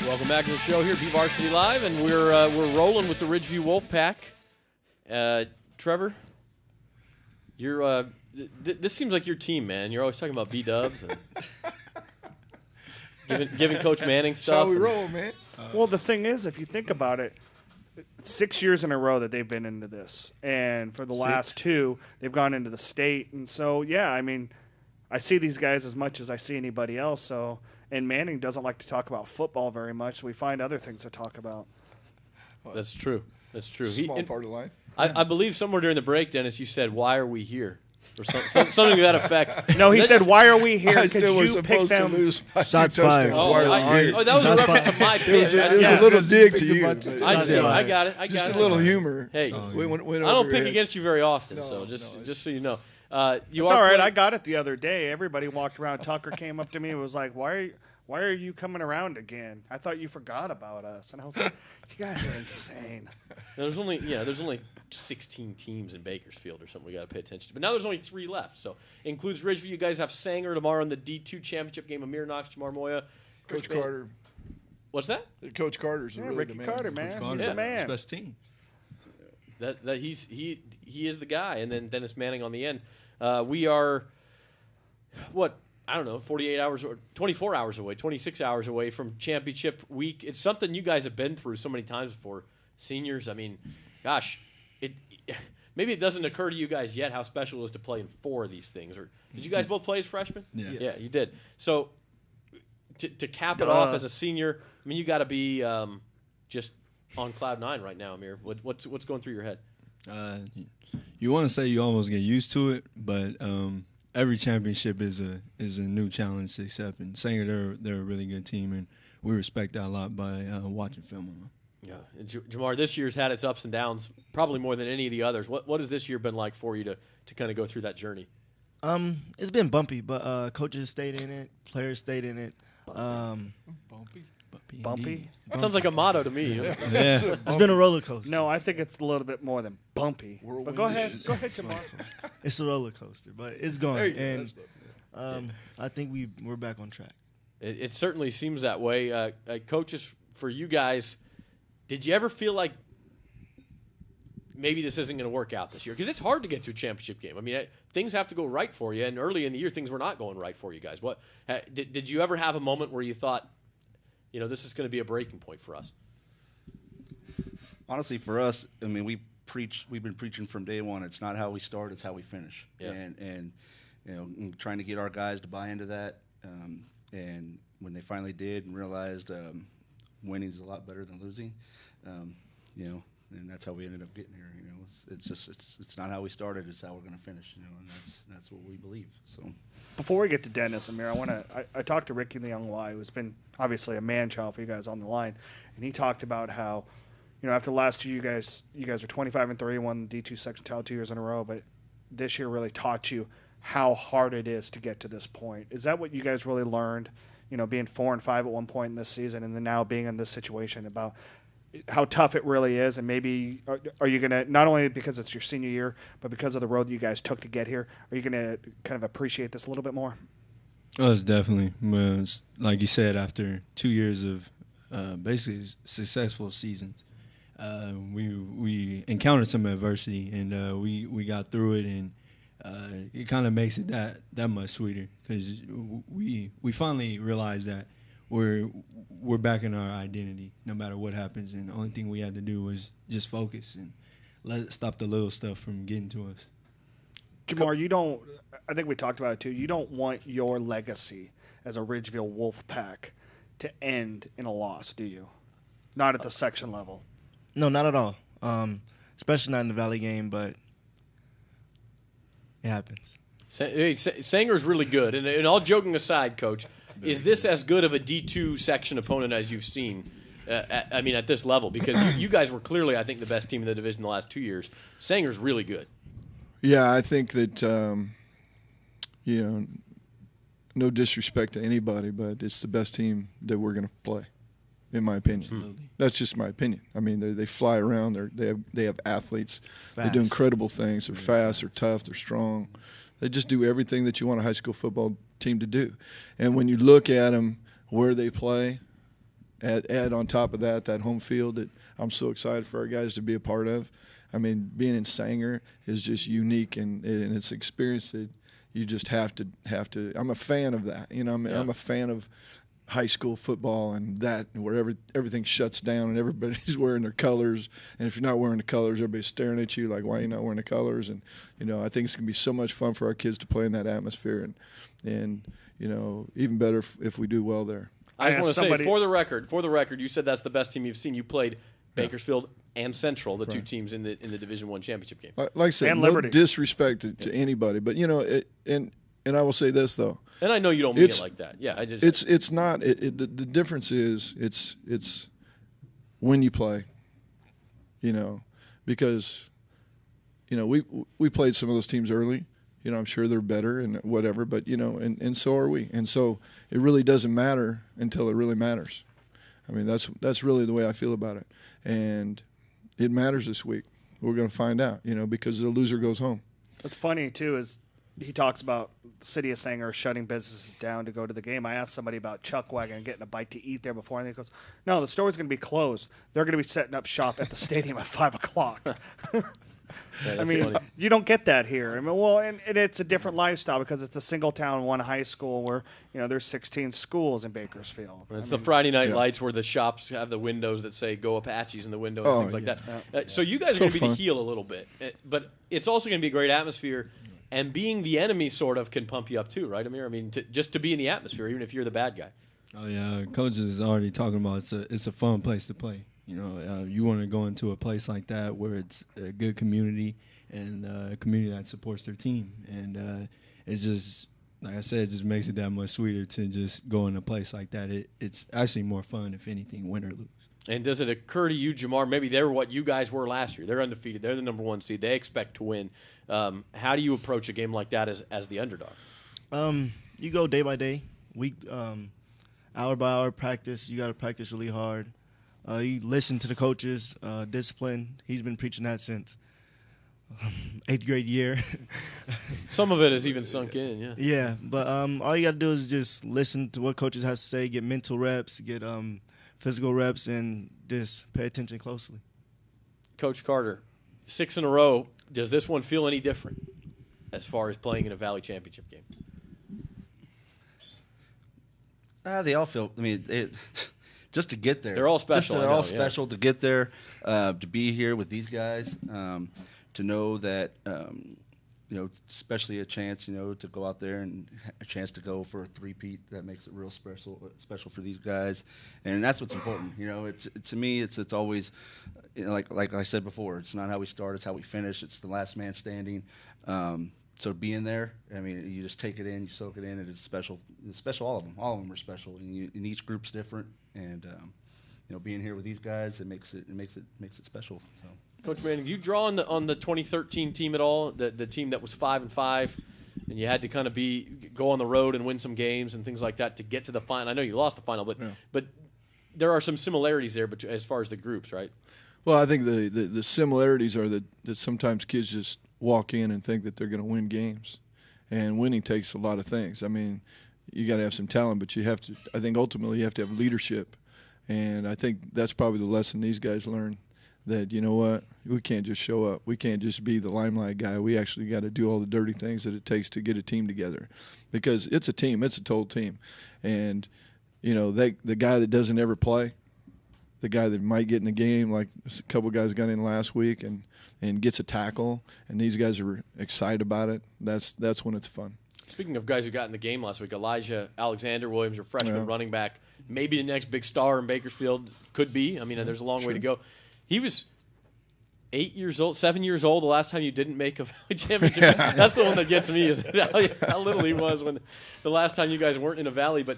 Welcome back to the show here, BVarsity Live, and we're rolling with the Ridgeview Wolfpack. Trevor, you're this seems like your team, man. You're always talking about B-dubs and giving Coach Manning stuff. That's how we roll, man. Well, the thing is, if you think about it, 6 years in a row that they've been into this, and for the last two, they've gone into the state, and so yeah, I mean, I see these guys as much as I see anybody else. So, and Manning doesn't like to talk about football very much, so we find other things to talk about. That's true. That's true. Small part of life. I believe somewhere during the break, Dennis, you said, "Why are we here?" Or something to that effect. No, he said, "Why are we here?" I Because still was you picked supposed to them. lose by Shots 2 fired. touchdowns. That was a reference to my pick. It was a Yes. little dig to you. I see. I got it. Just a little humor. Hey, Went I over don't your pick head. against you very often, No, so just no, so you know. It's all right. I got it the other day. Everybody walked around. Tucker came up to me and was like, "Why are you coming around again? I thought you forgot about us." And I was like, "You guys are insane." There's only 16 teams in Bakersfield or something we got to pay attention to. But now there's only 3 left, so includes Ridgeview. You guys have Sanger tomorrow in the D2 championship game. Amir Knox, Jamar Moya. Coach Carter. What's that? Coach Carter's really Ricky the man. Carter, man. Carter, He's the man. best team. That he is the guy, and then Dennis Manning on the end. We are, I don't know, 48 hours or 24 hours away, 26 hours away from championship week. It's something you guys have been through so many times before. Seniors, I mean, gosh, maybe it doesn't occur to you guys yet how special it is to play in 4 of these things. Or did you guys both play as freshmen? Yeah, you did. So to cap it off as a senior, I mean, you got to be just on cloud 9 right now, Amir. What's going through your head? You want to say you almost get used to it, but every championship is a new challenge to accept. And Sanger, they're a really good team, and we respect that a lot by watching film on them. Yeah, and Jamar, this year's had its ups and downs, probably more than any of the others. What has this year been like for you to kind of go through that journey? It's been bumpy, but coaches stayed in it, players stayed in it. Bumpy? That sounds like a motto to me. Yeah, it's been a roller coaster. No, I think it's a little bit more than bumpy. But go ahead, Jamar. It's a roller coaster, but it's going. Hey, And I think we're back on track. It certainly seems that way. Coaches, for you guys, did you ever feel like maybe this isn't going to work out this year? Because it's hard to get to a championship game. I mean, things have to go right for you, and early in the year, things were not going right for you guys. Did you ever have a moment where you thought, this is going to be a breaking point for us? Honestly, for us, I mean, we've been preaching from day one. It's not how we start; it's how we finish. Yeah. And trying to get our guys to buy into that. And when they finally did and realized winning is a lot better than losing, and that's how we ended up getting here. It's not how we started; it's how we're going to finish. And that's what we believe. So. Before we get to Dennis, Amir, I talked to Ricky Leung-Wai, who's been obviously a man-child for you guys on the line, and he talked about how, after the last 2 you guys are 25-3, won the D2 section title 2 years in a row, but this year really taught you how hard it is to get to this point. Is that what you guys really learned, being 4-5 at one point in this season, and then now being in this situation, about how tough it really is? And maybe are you going to, not only because it's your senior year, but because of the road that you guys took to get here, are you going to kind of appreciate this a little bit more? Oh, it's definitely. Like you said, after 2 years of basically successful seasons, we encountered some adversity, and we got through it, and it kind of makes it that much sweeter, because we finally realized that we're back in our identity no matter what happens, and the only thing we had to do was just focus and stop the little stuff from getting to us. Jamar, I think we talked about it too, you don't want your legacy as a Ridgeville Wolfpack to end in a loss, do you? Not at the section level. No, not at all. Especially not in the Valley game, but it happens. Sanger's really good, and all joking aside, Coach, is this as good of a D2 section opponent as you've seen? At this level, because you guys were clearly, I think, the best team in the division the last 2 years. Sanger's really good. Yeah, I think that, no disrespect to anybody, but it's the best team that we're going to play, in my opinion. Absolutely. That's just my opinion. I mean, they fly around. They have athletes. Fast. They do incredible things. They're fast. They're tough. They're strong. They just do everything that you want a high school football team to do. And when you look at them, where they play, add on top of that home field that I'm so excited for our guys to be a part of. I mean, being in Sanger is just unique, and it's an experience that you just have to. I'm a fan of that. You know, I'm a fan of high school football and that where everything shuts down and everybody's wearing their colors, and if you're not wearing the colors, everybody's staring at you like, why are you not wearing the colors? And you know, I think it's gonna be so much fun for our kids to play in that atmosphere, and you know, even better if we do well there. I just want to say, for the record, you said that's the best team you've seen. You played Bakersfield and Central, the two teams in the Division I championship game. Like I said, no disrespect to anybody, but you know, and I will say this though. And I know you don't mean it like that. Yeah, it's not. The difference is it's when you play. You know, because you know we played some of those teams early. You know, I'm sure they're better and whatever, but you know, and so are we. And so it really doesn't matter until it really matters. I mean, that's really the way I feel about it. And it matters this week. We're going to find out, you know, because the loser goes home. What's funny, too, is he talks about the city of Sanger shutting businesses down to go to the game. I asked somebody about Chuck Wagon getting a bite to eat there before, and he goes, no, the store's going to be closed. They're going to be setting up shop at the stadium at 5 o'clock. Yeah, I mean, funny. You don't get that here. I mean, well, and it's a different lifestyle because it's a single town, one high school where, you know, there's 16 schools in Bakersfield. And it's the Friday night lights where the shops have the windows that say "Go Apaches" in the window and things like that. Yeah. So you guys are going to be the heel a little bit, but it's also going to be a great atmosphere. And being the enemy sort of can pump you up too, right, Amir? I mean, just to be in the atmosphere, even if you're the bad guy. Oh yeah, coaches is already talking about it's a fun place to play. You know, you want to go into a place like that where it's a good community and a community that supports their team. And it's just, like I said, it just makes it that much sweeter to just go in a place like that. It's actually more fun, if anything, win or lose. And does it occur to you, Jamar, maybe they're what you guys were last year. They're undefeated. They're the number 1 seed. They expect to win. How do you approach a game like that as the underdog? You go day by day, week, hour by hour practice. You got to practice really hard. You listen to the coaches, discipline. He's been preaching that since 8th grade year. Some of it has even sunk in, yeah. Yeah, but all you got to do is just listen to what coaches have to say, get mental reps, get physical reps, and just pay attention closely. Coach Carter, 6 in a row. Does this one feel any different as far as playing in a Valley Championship game? They all feel. I mean, just to get there, they're all special. They're all special to get there, to be here with these guys, to know that, you know, especially a chance, you know, to go out there and a chance to go for a three-peat. That makes it real special for these guys, and that's what's important. You know, to me, it's always, you know, like I said before, it's not how we start, it's how we finish. It's the last man standing. So being there, I mean, you just take it in, you soak it in. It is special. It's special. All of them are special, and each group's different. And you know, being here with these guys, it makes it special. So. Coach Manning, do you draw on the 2013 team at all? The team that was 5-5, and you had to kind of go on the road and win some games and things like that to get to the final. I know you lost the final, but there are some similarities there, but as far as the groups, right? Well, I think the similarities are that sometimes kids just walk in and think that they're going to win games, and winning takes a lot of things. I mean, you got to have some talent, but you have to. I think ultimately you have to have leadership, and I think that's probably the lesson these guys learn. That, you know what, we can't just show up. We can't just be the limelight guy. We actually got to do all the dirty things that it takes to get a team together, because it's a team. It's a total team, and you know the guy that doesn't ever play, the guy that might get in the game, like a couple guys got in last week and gets a tackle, and these guys are excited about it. That's when it's fun. Speaking of guys who got in the game last week, Elijah Alexander-Williams, your freshman running back, maybe the next big star in Bakersfield, could be. I mean, there's a long way to go. He was 7 years old the last time you didn't make a Valley Championship. That's the one that gets me, is how little he was when the last time you guys weren't in a Valley. But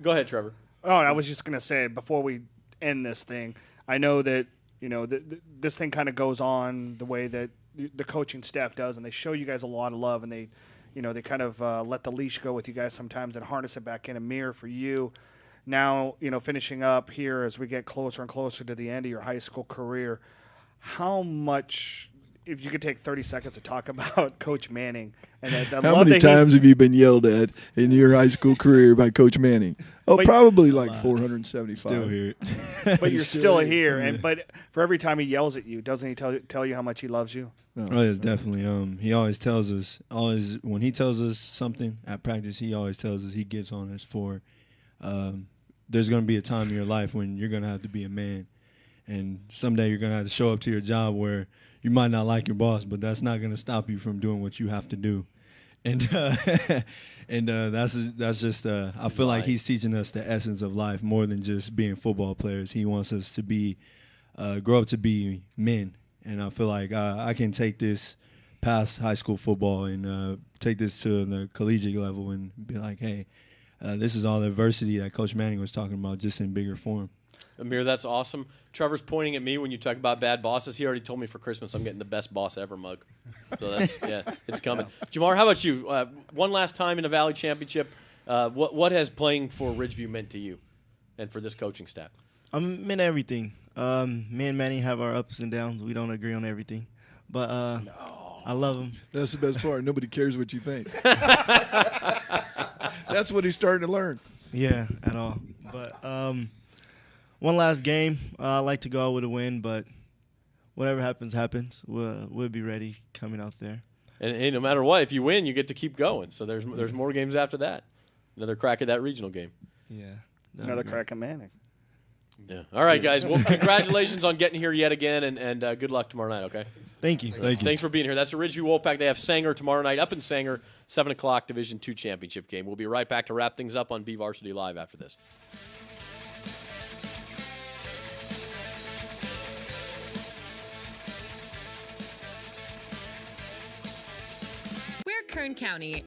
go ahead, Trevor. Oh, I was just going to say, before we end this thing, I know that, you know, this thing kind of goes on the way that the coaching staff does, and they show you guys a lot of love, and they, you know, they kind of let the leash go with you guys sometimes and harness it back in. Amir, for you, now, you know, finishing up here as we get closer and closer to the end of your high school career, how much if you could take 30 seconds to talk about Coach Manning and the How love many that times have you been yelled at in your high school career by Coach Manning? Oh, But- probably like 475. Still here. but you're still here. And but for every time he yells at you, doesn't he tell you how much he loves you? Oh, yes, definitely. He always tells us, when he tells us something at practice, he always tells us he gets on us for there's going to be a time in your life when you're going to have to be a man. And someday you're going to have to show up to your job where you might not like your boss, but that's not going to stop you from doing what you have to do. And that's just I feel like he's teaching us the essence of life more than just being football players. He wants us to be grow up to be men. And I feel like I can take this past high school football and take this to the collegiate level and be like, hey, this is all the adversity that Coach Manning was talking about, just in bigger form. Amir, that's awesome. Trevor's pointing at me when you talk about bad bosses. He already told me for Christmas I'm getting the best boss ever mug. So that's it's coming. Jamar, how about you? One last time in the Valley Championship. What has playing for Ridgeview meant to you and for this coaching staff? Meant everything. Me and Manny have our ups and downs. We don't agree on everything, but I love him. That's the best part. Nobody cares what you think. That's what he's starting to learn. Yeah, at all. But one last game. I like to go out with a win, but whatever happens, happens. We'll be ready coming out there. And hey, no matter what, if you win, you get to keep going. So there's more games after that. Another crack at that regional game. Yeah. Another crack at Manning. Yeah. All right, guys. Well, congratulations on getting here yet again, and good luck tomorrow night, okay? Thank you. Thanks for being here. That's the Ridgeview Wolfpack. They have Sanger tomorrow night up in Sanger, 7 o'clock, Division II championship game. We'll be right back to wrap things up on BVarsity Live after this. We're Kern County,